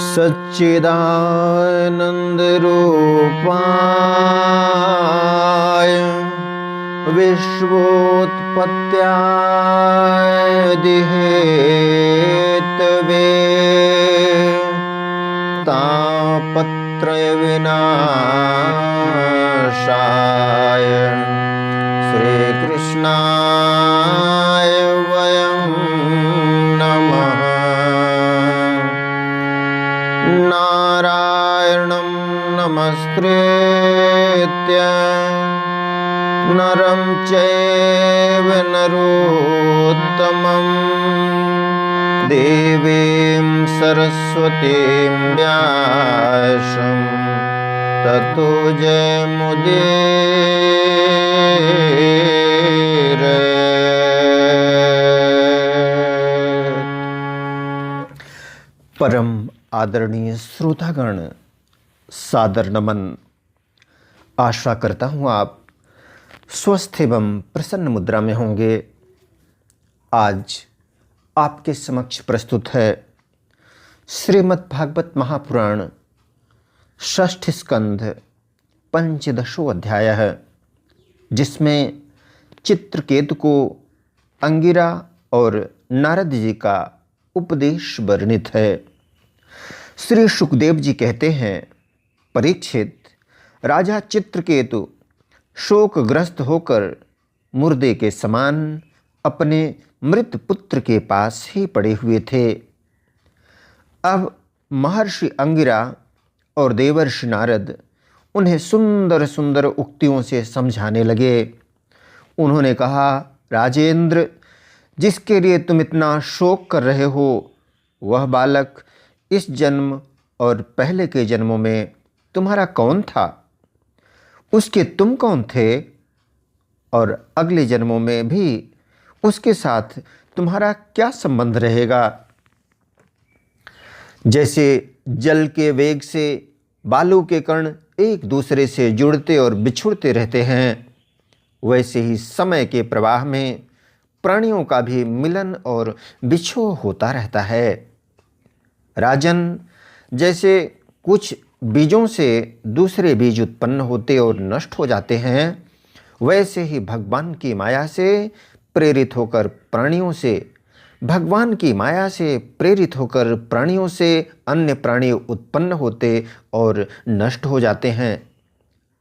सच्चिदानन्दरूपाय विश्वोत्पत्त्यादिहेतवे तापत्रयविनाशाय श्रीकृष्णाय वयं नमः। नारायणं नमस्कृत्य नरं चैव नरोत्तमं देवीं सरस्वतीं व्यासं ततो जयमुदीरयेत्। परम आदरणीय श्रोतागण, सादर नमन। आशा करता हूँ आप स्वस्थ एवं प्रसन्न मुद्रा में होंगे। आज आपके समक्ष प्रस्तुत है श्रीमद् भागवत महापुराण षष्ठ स्कंध पंचदशों अध्याय है, जिसमें चित्रकेतु को अंगिरा और नारद जी का उपदेश वर्णित है। श्री सुखदेव जी कहते हैं, परीक्षित, राजा चित्रकेतु शोकग्रस्त होकर मुर्दे के समान अपने मृत पुत्र के पास ही पड़े हुए थे। अब महर्षि अंगिरा और देवर्षि नारद उन्हें सुंदर सुंदर उक्तियों से समझाने लगे। उन्होंने कहा, राजेंद्र, जिसके लिए तुम इतना शोक कर रहे हो, वह बालक इस जन्म और पहले के जन्मों में तुम्हारा कौन था? उसके तुम कौन थे? और अगले जन्मों में भी उसके साथ तुम्हारा क्या संबंध रहेगा? जैसे जल के वेग से बालू के कण एक दूसरे से जुड़ते और बिछुड़ते रहते हैं, वैसे ही समय के प्रवाह में प्राणियों का भी मिलन और बिछोह होता रहता है। राजन, जैसे कुछ बीजों से दूसरे बीज उत्पन्न होते और नष्ट हो जाते हैं, वैसे ही भगवान की माया से प्रेरित होकर प्राणियों से अन्य प्राणी उत्पन्न होते और नष्ट हो जाते हैं।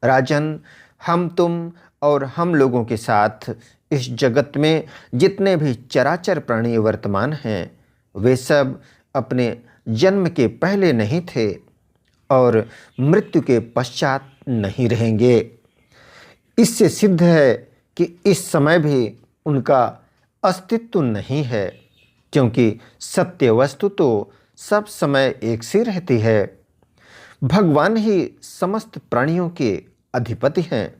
राजन, हम तुम और हम लोगों के साथ इस जगत में जितने भी चराचर प्राणी वर्तमान हैं, वे सब अपने जन्म के पहले नहीं थे और मृत्यु के पश्चात नहीं रहेंगे। इससे सिद्ध है कि इस समय भी उनका अस्तित्व नहीं है, क्योंकि सत्य वस्तु तो सब समय एक सी रहती है। भगवान ही समस्त प्राणियों के अधिपति हैं।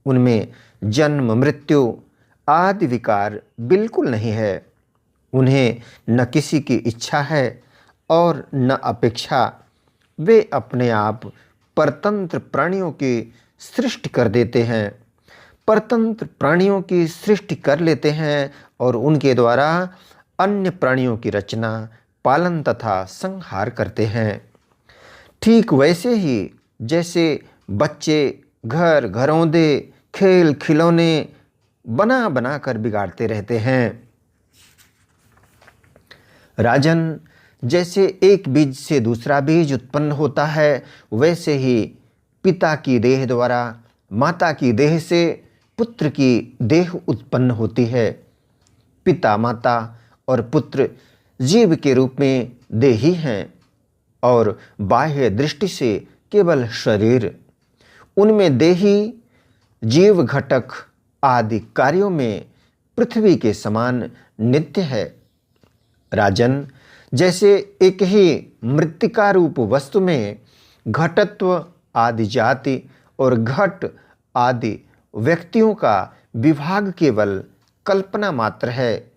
उनमें जन्म मृत्यु आदि विकार बिल्कुल नहीं है। उन्हें न किसी की इच्छा है और न अपेक्षा। वे अपने आप परतंत्र प्राणियों की सृष्टि कर देते हैं, परतंत्र प्राणियों की सृष्टि कर लेते हैं और उनके द्वारा अन्य प्राणियों की रचना, पालन तथा संहार करते हैं। ठीक वैसे ही जैसे बच्चे घर घरौंदे खेल खिलौने बना बना कर बिगाड़ते रहते हैं। राजन, जैसे एक बीज से दूसरा बीज उत्पन्न होता है, वैसे ही पिता की देह द्वारा माता की देह से पुत्र की देह उत्पन्न होती है। पिता, माता और पुत्र जीव के रूप में देही हैं और बाह्य दृष्टि से केवल शरीर। उनमें देही जीव घटक आदि कार्यों में पृथ्वी के समान नित्य है। राजन, जैसे एक ही मृत्तिका रूप वस्तु में घटत्व आदि जाति और घट आदि व्यक्तियों का विभाग केवल कल्पना मात्र है,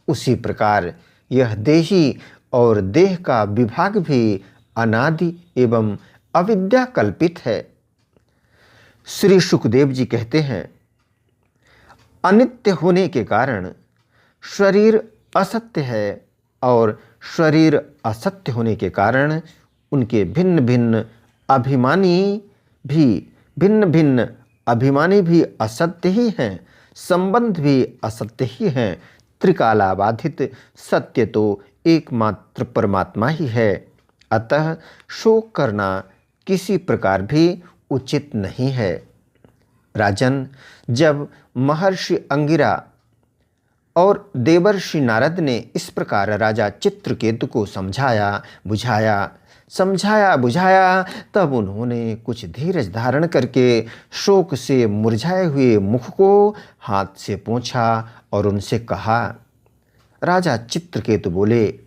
उसी प्रकार यह देही और देह का विभाग भी अनादि एवं अविद्या कल्पित है। श्री सुखदेव जी कहते हैं, अनित्य होने के कारण शरीर असत्य है और शरीर असत्य होने के कारण उनके भी भिन्न भिन्न अभिमानी भी असत्य ही हैं, संबंध भी असत्य ही हैं। त्रिकालाबाधित सत्य तो एकमात्र परमात्मा ही है। अतः शोक करना किसी प्रकार भी उचित नहीं है। राजन, जब महर्षि अंगिरा और देवर्षि नारद ने इस प्रकार राजा चित्रकेतु को समझाया बुझाया, तब उन्होंने कुछ धीरज धारण करके शोक से मुरझाए हुए मुख को हाथ से पोंछा और उनसे कहा। राजा चित्रकेतु बोले,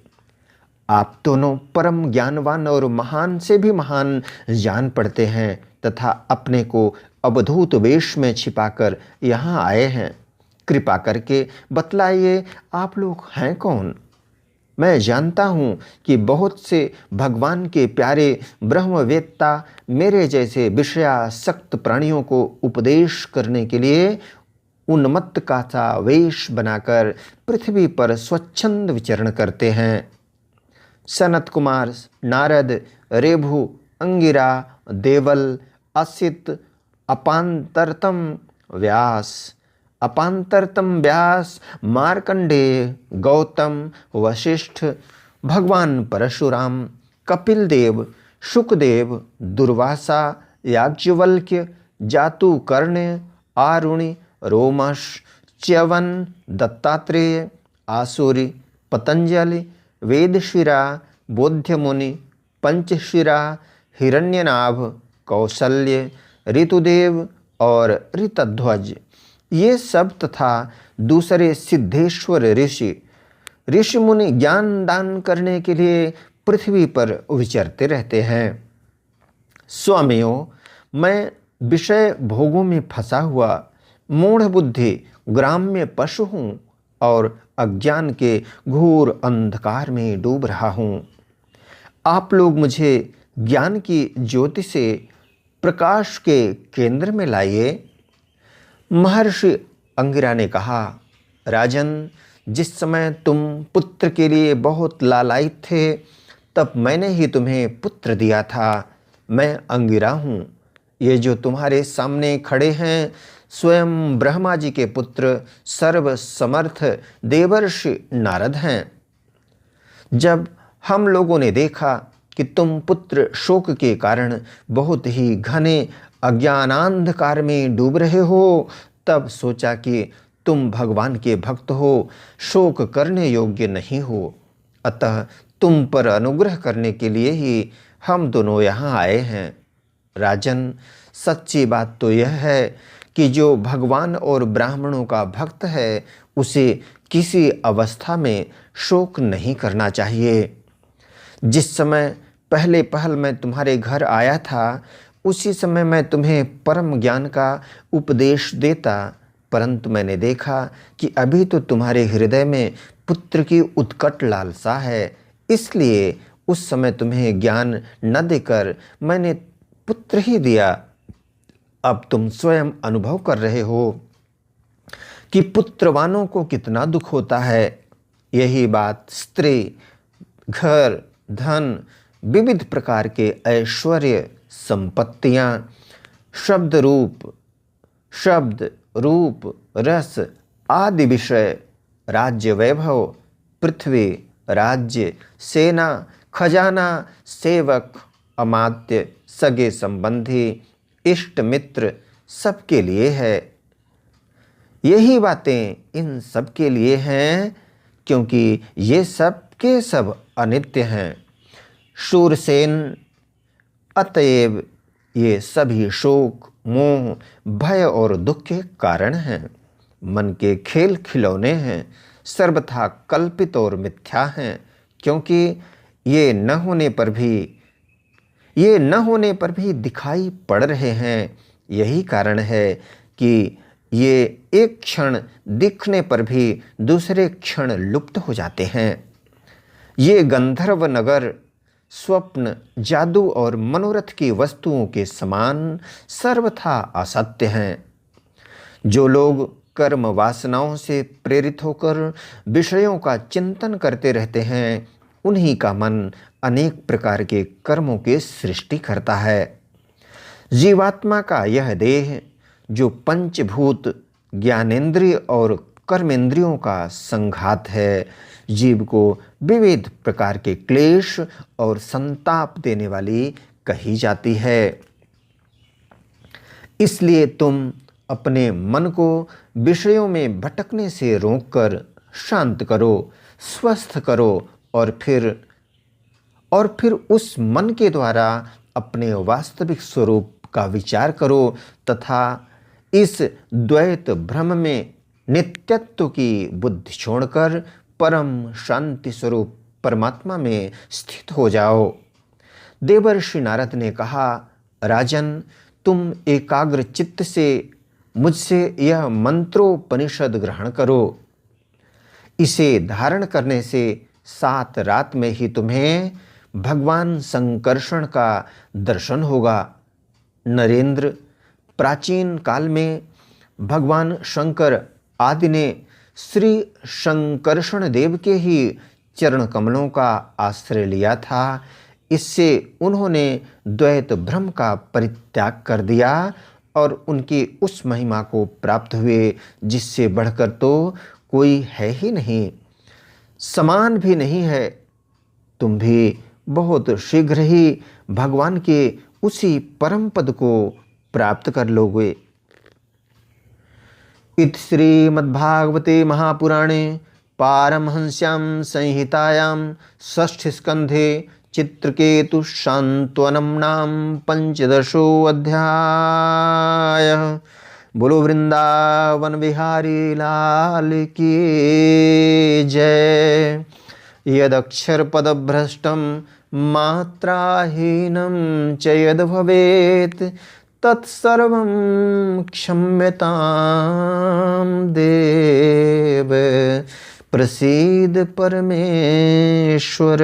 आप दोनों परम ज्ञानवान और महान से भी महान जान पड़ते हैं तथा अपने को अवधूत वेश में छिपाकर यहाँ आए हैं। कृपा करके बतलाइए, आप लोग हैं कौन? मैं जानता हूँ कि बहुत से भगवान के प्यारे ब्रह्मवेत्ता मेरे जैसे विषयासक्त प्राणियों को उपदेश करने के लिए उन्मत्त का सा वेश बनाकर पृथ्वी पर स्वच्छंद विचरण करते हैं। सनत कुमार, नारद, रेभु, अंगिरा, देवल, असित, अपांतरतम व्यास, मार्कंडेय, गौतम, वशिष्ठ, भगवान परशुराम, कपिल देव, शुकदेव, दुर्वासा, याज्ञवल्क्य, जातुकर्ण्य, आरुणि, रोमश, च्यवन, दत्तात्रेय, आसुरी, पतंजलि, वेदशिरा, बोध्यमुनि, पंचशिरा, हिरण्यनाभ, कौसल्य, ऋतुदेव और ऋतध्वज, ये सब तथा दूसरे सिद्धेश्वर ऋषि मुनि ज्ञान दान करने के लिए पृथ्वी पर विचरते रहते हैं। स्वामियों, मैं विषय भोगों में फंसा हुआ मूढ़ बुद्धि ग्राम्य पशु हूँ और अज्ञान के घोर अंधकार में डूब रहा हूँ। आप लोग मुझे ज्ञान की ज्योति से प्रकाश के केंद्र में लाइए। महर्षि अंगिरा ने कहा, राजन, जिस समय तुम पुत्र के लिए बहुत लालायित थे, तब मैंने ही तुम्हें पुत्र दिया था। मैं अंगिरा हूँ। ये जो तुम्हारे सामने खड़े हैं, स्वयं ब्रह्मा जी के पुत्र सर्वसमर्थ देवर्षि नारद हैं। जब हम लोगों ने देखा कि तुम पुत्र शोक के कारण बहुत ही घने अज्ञानांधकार में डूब रहे हो, तब सोचा कि तुम भगवान के भक्त हो, शोक करने योग्य नहीं हो। अतः तुम पर अनुग्रह करने के लिए ही हम दोनों यहाँ आए हैं। राजन, सच्ची बात तो यह है कि जो भगवान और ब्राह्मणों का भक्त है, उसे किसी अवस्था में शोक नहीं करना चाहिए। जिस समय पहले पहल मैं तुम्हारे घर आया था, उसी समय मैं तुम्हें परम ज्ञान का उपदेश देता, परंतु मैंने देखा कि अभी तो तुम्हारे हृदय में पुत्र की उत्कट लालसा है, इसलिए उस समय तुम्हें ज्ञान न देकर मैंने पुत्र ही दिया। अब तुम स्वयं अनुभव कर रहे हो कि पुत्रवानों को कितना दुख होता है। यही बात स्त्री, घर, धन, विविध प्रकार के ऐश्वर्य, संपत्तियाँ, शब्द रूप, रस आदि विषय, राज्य वैभव, पृथ्वी, राज्य, सेना, खजाना, सेवक, अमात्य, सगे संबंधी, इष्ट मित्र सबके लिए है। यही बातें इन सब के लिए हैं, क्योंकि ये सब के सब अनित्य हैं। शूरसेन, अतएव ये सभी शोक, मोह, भय और दुख के कारण हैं। मन के खेल खिलौने हैं, सर्वथा कल्पित और मिथ्या हैं, क्योंकि ये न होने पर भी दिखाई पड़ रहे हैं। यही कारण है कि ये एक क्षण दिखने पर भी दूसरे क्षण लुप्त हो जाते हैं। ये गंधर्व नगर स्वप्न, जादू और मनोरथ की वस्तुओं के समान सर्वथा असत्य हैं। जो लोग कर्म वासनाओं से प्रेरित होकर विषयों का चिंतन करते रहते हैं, उन्हीं का मन अनेक प्रकार के कर्मों के सृष्टि करता है। जीवात्मा का यह देह जो पंचभूत, ज्ञानेंद्रिय और कर्मेंद्रियों का संघात है, जीव को विविध प्रकार के क्लेश और संताप देने वाली कही जाती है। इसलिए तुम अपने मन को विषयों में भटकने से रोककर शांत करो, स्वस्थ करो और फिर उस मन के द्वारा अपने वास्तविक स्वरूप का विचार करो तथा इस द्वैत भ्रम में नित्यत्व की बुद्धि छोड़कर परम शांति स्वरूप परमात्मा में स्थित हो जाओ। देवर्षि नारद ने कहा, राजन, तुम एकाग्र चित्त से मुझसे यह मंत्रोपनिषद ग्रहण करो। इसे धारण करने से 7 रात में ही तुम्हें भगवान संकर्षण का दर्शन होगा। नरेंद्र, प्राचीन काल में भगवान शंकर आदि ने श्री शंकर्षण देव के ही चरण कमलों का आश्रय लिया था। इससे उन्होंने द्वैत भ्रम का परित्याग कर दिया और उनकी उस महिमा को प्राप्त हुए जिससे बढ़कर तो कोई है ही नहीं, समान भी नहीं है। तुम भी बहुत शीघ्र ही भगवान के उसी परम पद को प्राप्त कर लोगे। इति श्रीमद्भागवते महापुराणे पारमहंस्यां संहितायां षष्ठ स्कंधे चित्रकेतु शांत्वनं नाम 15 अध्याय। बोलो वृंदावन बिहारी लाल की जय। यदक्षर पदभ्रष्टं मात्राहीनं च यद भवेत् तत्सर्वं क्षम्यतां देव। प्रसीद परमेश्वर।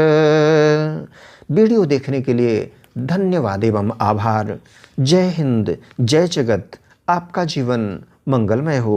वीडियो देखने के लिए धन्यवाद एवं आभार। जय हिंद, जय जगत। आपका जीवन मंगलमय हो।